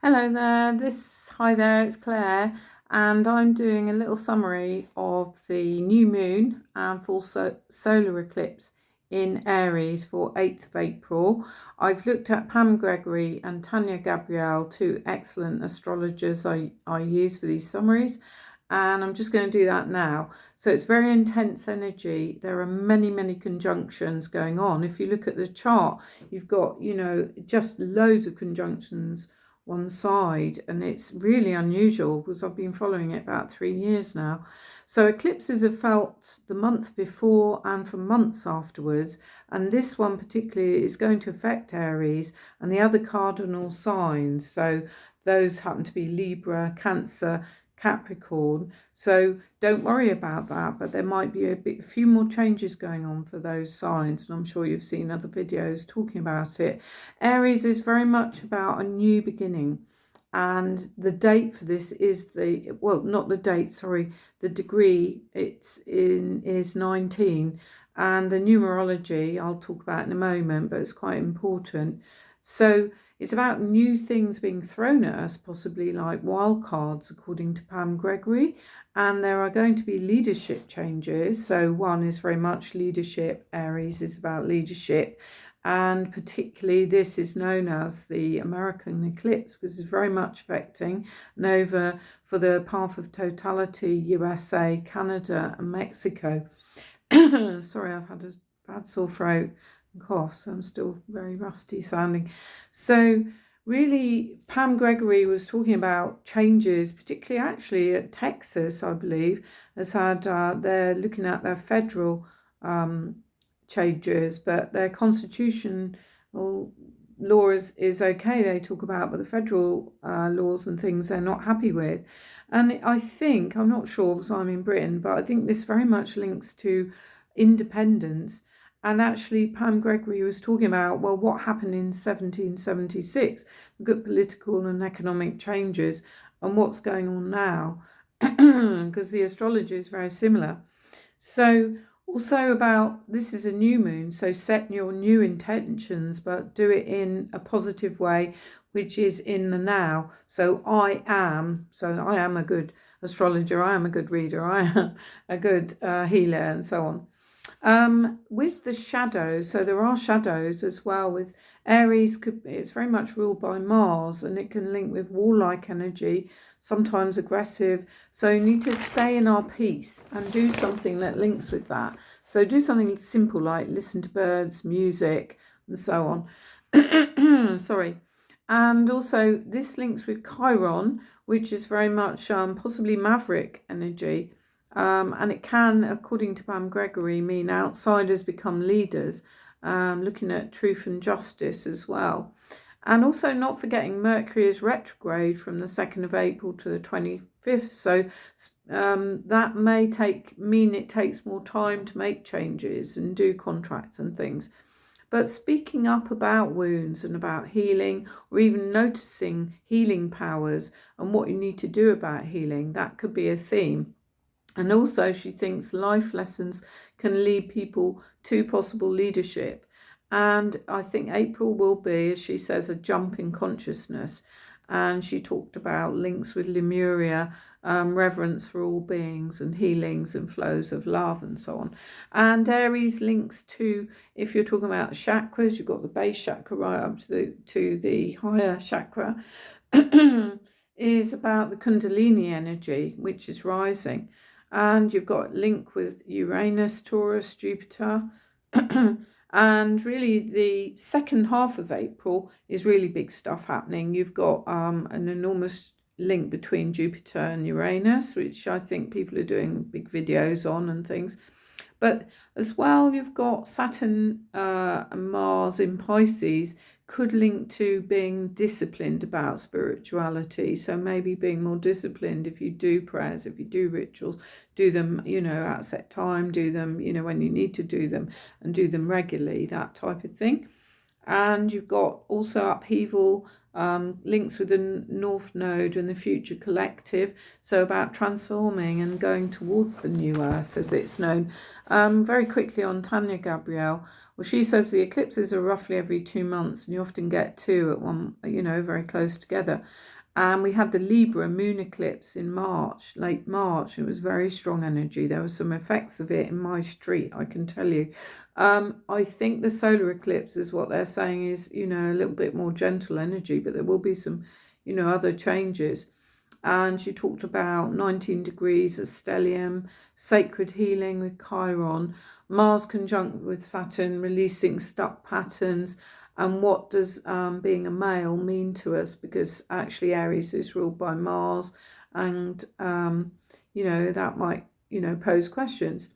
Hello there, hi there, it's Claire, and I'm doing a little summary of the new moon and full solar eclipse in Aries for 8th of April. I've looked at Pam Gregory and Tanya Gabrielle, two excellent astrologers I use for these summaries, and I'm just going to do that now. So it's very intense energy. There are many conjunctions going on. If you look at the chart, you've got, just loads of conjunctions one side, and it's really unusual because I've been following it about 3 years now. So eclipses are felt the month before and for months afterwards, and this one particularly is going to affect Aries and the other cardinal signs. So those happen to be Libra, Cancer, Capricorn. So don't worry about that, but there might be a few more changes going on for those signs, and I'm sure you've seen other videos talking about it. Aries is very much about a new beginning, and the date for this is not the date, sorry, the degree is 19, and the numerology I'll talk about in a moment, but it's quite important. So it's about new things being thrown at us, possibly like wild cards, according to Pam Gregory. And there are going to be leadership changes. So one is very much leadership. Aries is about leadership. And particularly this is known as the American eclipse, which is very much affecting Nova for the path of totality, USA, Canada and Mexico. Sorry, I've had a bad sore throat and cough, so I'm still very rusty sounding. So really, Pam Gregory was talking about changes, particularly actually at Texas, I believe, has had, they're looking at their federal changes, but their constitutional law is okay, they talk about, but the federal laws and things they're not happy with. And I think, I'm not sure because I'm in Britain, but I think this very much links to independence. And actually, Pam Gregory was talking about, well, what happened in 1776, good political and economic changes, and what's going on now, because the astrology is very similar. So also about, this is a new moon, so set your new intentions, but do it in a positive way, which is in the now. So I am a good astrologer, I am a good reader, I am a good healer, and so on. With the shadows, so there are shadows as well with Aries. It's very much ruled by Mars, and it can link with warlike energy, sometimes aggressive. So you need to stay in our peace and do something that links with that. So do something simple like listen to birds, music, and so on. Sorry. And also this links with Chiron, which is very much possibly maverick energy. And it can, according to Pam Gregory, mean outsiders become leaders, looking at truth and justice as well. And also not forgetting Mercury is retrograde from the 2nd of April to the 25th. So that may mean it takes more time to make changes and do contracts and things. But speaking up about wounds and about healing, or even noticing healing powers and what you need to do about healing, that could be a theme. And also she thinks life lessons can lead people to possible leadership. And I think April will be, as she says, a jump in consciousness. And she talked about links with Lemuria, reverence for all beings and healings and flows of love and so on. And Aries links to, if you're talking about chakras, you've got the base chakra right up to the higher chakra, is about the Kundalini energy, which is rising. And you've got link with Uranus, Taurus, Jupiter. And really the second half of April is really big stuff happening. You've got an enormous link between Jupiter and Uranus, which I think people are doing big videos on and things. But as well, you've got Saturn and Mars in Pisces, could link to being disciplined about spirituality. So maybe being more disciplined if you do prayers, if you do rituals, do them, at set time, do them, when you need to do them, and do them regularly, that type of thing. And you've got also upheaval links with the North Node and the Future Collective, so about transforming and going towards the new Earth as it's known. Very quickly on Tanya Gabrielle, well, she says the eclipses are roughly every 2 months, and you often get two at one, very close together. And we had the Libra moon eclipse in March, late March. It was very strong energy. There were some effects of it in my street, I can tell you. I think the solar eclipse is what they're saying is, a little bit more gentle energy, but there will be some, other changes. And she talked about 19 degrees of stellium, sacred healing with Chiron, Mars conjunct with Saturn, releasing stuck patterns. And what does being a male mean to us? Because actually Aries is ruled by Mars, and, that might, pose questions.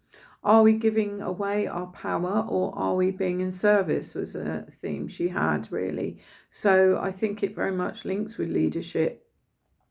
Are we giving away our power, or are we being in service, was a theme she had, really. So I think it very much links with leadership.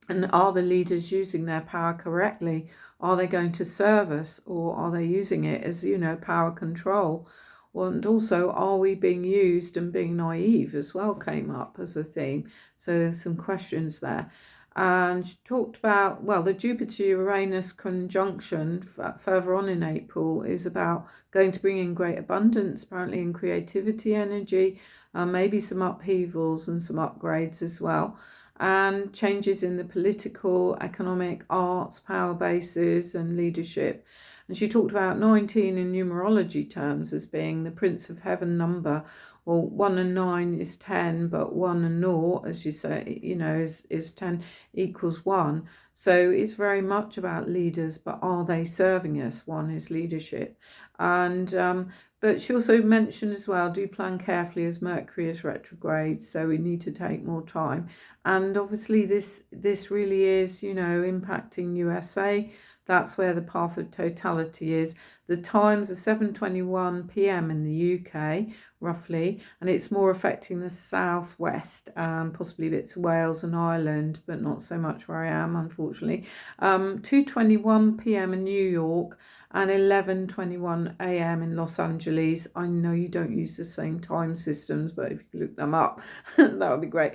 And are the leaders using their power correctly? Are they going to serve us, or are they using it as, power control? And also, are we being used and being naive as well came up as a theme. So there's some questions there. And she talked about, well, the Jupiter-Uranus conjunction further on in April is about going to bring in great abundance, apparently in creativity energy, maybe some upheavals and some upgrades as well, and changes in the political, economic, arts, power bases and leadership. And she talked about 19 in numerology terms as being the Prince of Heaven number. Well, 1 and 9 is 10, but 1 and 0, as you say, is 10 equals 1. So it's very much about leaders, but are they serving us? 1 is leadership. And but she also mentioned as well, do plan carefully as Mercury is retrograde, so we need to take more time. And obviously this really is, impacting USA. That's where the path of totality is. The times are 7:21 p.m. in the UK, roughly, and it's more affecting the southwest, possibly bits of Wales and Ireland, but not so much where I am, unfortunately. 2:21 p.m. in New York and 11:21 a.m. in Los Angeles. I know you don't use the same time systems, but if you could look them up, that would be great.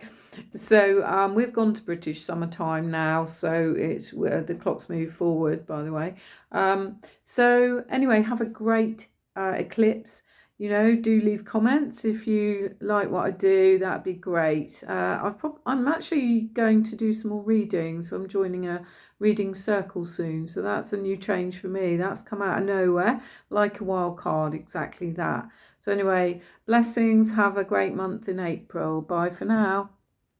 So we've gone to British summertime now, so it's the clocks move forward, by the way. So anyway, have a great eclipse. Do leave comments if you like what I do. That'd be great. I'm actually going to do some more reading, so I'm joining a reading circle soon. So that's a new change for me. That's come out of nowhere, like a wild card, exactly that. So anyway, blessings. Have a great month in April. Bye for now.